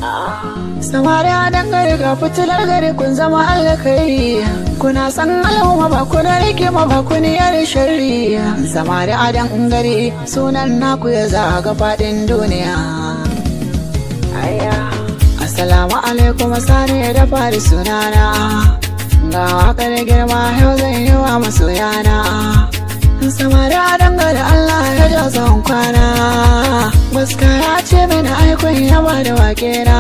Samari a dangare ga fitilar gari kun zama alkai, kuna san al'umma ba kuna rike ma ba kuniyar sharri. Samari a dangare sunan naku ya zaga faɗin duniya. Assalamu alaikum sani da fari sunana, ga waƙar girma yau zan yi wa masoyana. Samari a dangare Allah ya ja tsawon kwana, Baska ya ce mini aikun yaba da wake na.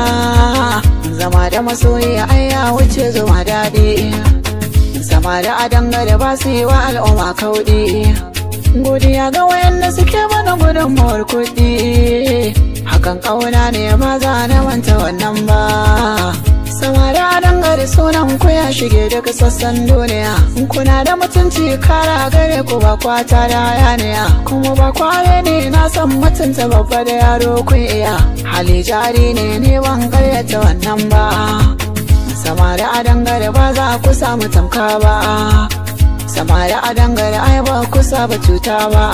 Zama da masoyi ai ya wuce zuma daɗi, samari a dangare ba su yi wa al'umma kauɗi. Godiya ga wayanda suke mana gudunmawar kuɗi, hakan ƙauna ne ba za na manta wannan ba. Samari a dangare sunan ku ya shige daga sassan duniya, kuna da mutunci kara gare ku ba kwata da hayaniya, kuma ba kware ne na san mutunta babba da yaro kun iya. Hali jari ne ni ban karyata wannan ba, samari a dangare ba za ku samu tamka ba. Samari a dangare ai ba ku saba cuta ba.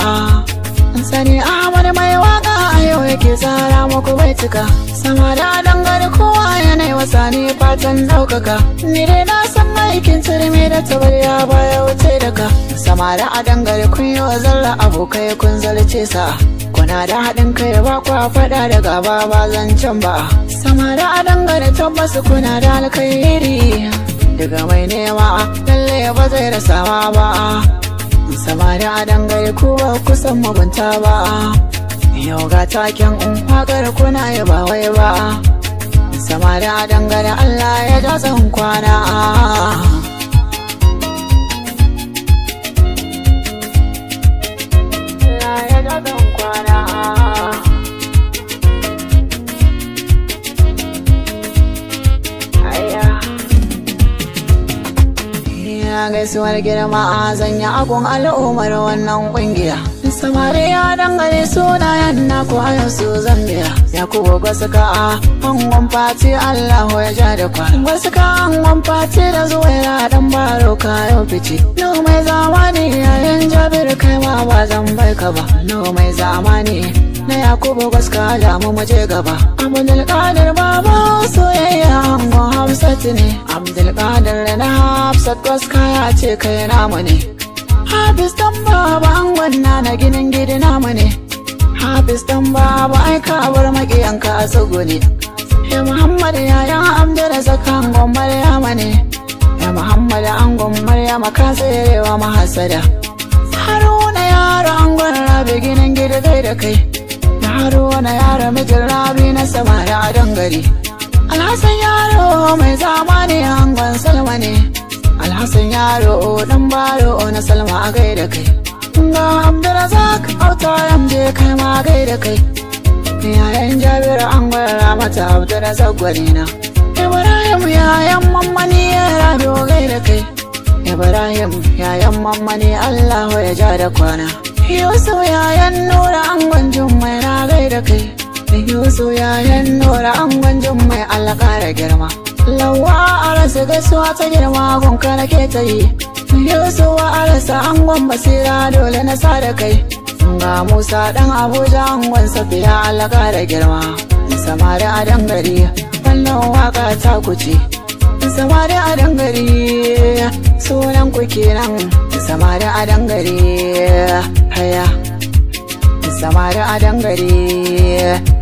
Sani Ahmad mai waka a yau yake tsara muku baitika, samari a dangare kowa yanayi wasa ne fatan ɗaukaka. Ni dai na san aikin turmi da tabarya baya wuce daga. Samari a dangare kun yi wa zarra abokai kun zalce sa, kuna da haɗin kai ba kwa faɗa da gaba ba zancen ba. Samari a dangare tabbas kuna da alkhairi, daga mai nema lalle ba zai rasawa ba. Samari a dangare ku ba kusan mugunta ba, yau ga taken waƙar kuna yi ba wai ba. Samari a dangare Allah ya ja tsawon kwana. Allah ya ja tsawon kwana. Gaisuwar girma zan yi akun al'ummar wannan kungiya. Samari ya dangane sunayen naku a yanzu Zambiya. Yakubu Gaska a hangon fati Allah ya ja da kwana. Gaska hangon fati da zuwa dan baro kayo fice. No mai zamani yayin Jabir kai ma ba zan bai ka ba. No mai zamani na Yakubu Gaska da mu je gaba. Abdulkadir baba soyayya hangon Hafsat ne. Abdulkadir na Hafsat Gaska ya ce kai namu ne. Hafiz dan baba angon na ginin gidi namu ne. Hafiz dan baba ai ka bar makiyanka a tsugune. Ya Muhammad yayan Amjad Zaka angon Maryama ne. Ya Muhammad angon Maryama ka tserewa mahasada. Haruna yaro angon Rabi ginin gidi kai da kai. Haruna yaro mijin Rabi na samari a dangare. Alhassan yaro mai zamani angon Salma ne. Alhassan yaro dan baro na Salma a gaida kai. Ga Abdulrazak auta yamje kai ma gaida kai. Yayan Jabir an gwara mata Abdulrazak gwarina. Ibrahim yayan mammani ya rabi gaida kai. Ibrahim yayan mammani Allah ya ja da kwana. Yusuf yayan Nura angon Jummai na gaida kai. Yusuf yayan Nura angon Jummai Allah kara girma. Lawa a rasa gaisuwa ta girma gunka nake ta yi. Yusuf a rasa angon Basira dole na sa da kai. Ga Musa dan Abuja angon Safiya Allah da girma. Samari a dangare wannan waka ta kuce. Samari a dangare sunan ku kenan. Samari a dangare haya. Samari a dangare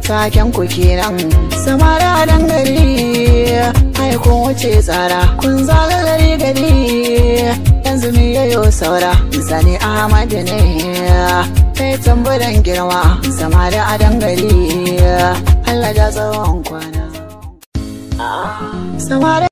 taken ku kenan. Samari a dangare ai kun wuce tsara kun zaga gari yanzu me yayo saura. Sani Ahmad ne kai tambaran girma. Samari a dangare Allah ja tsawon kwana. Samari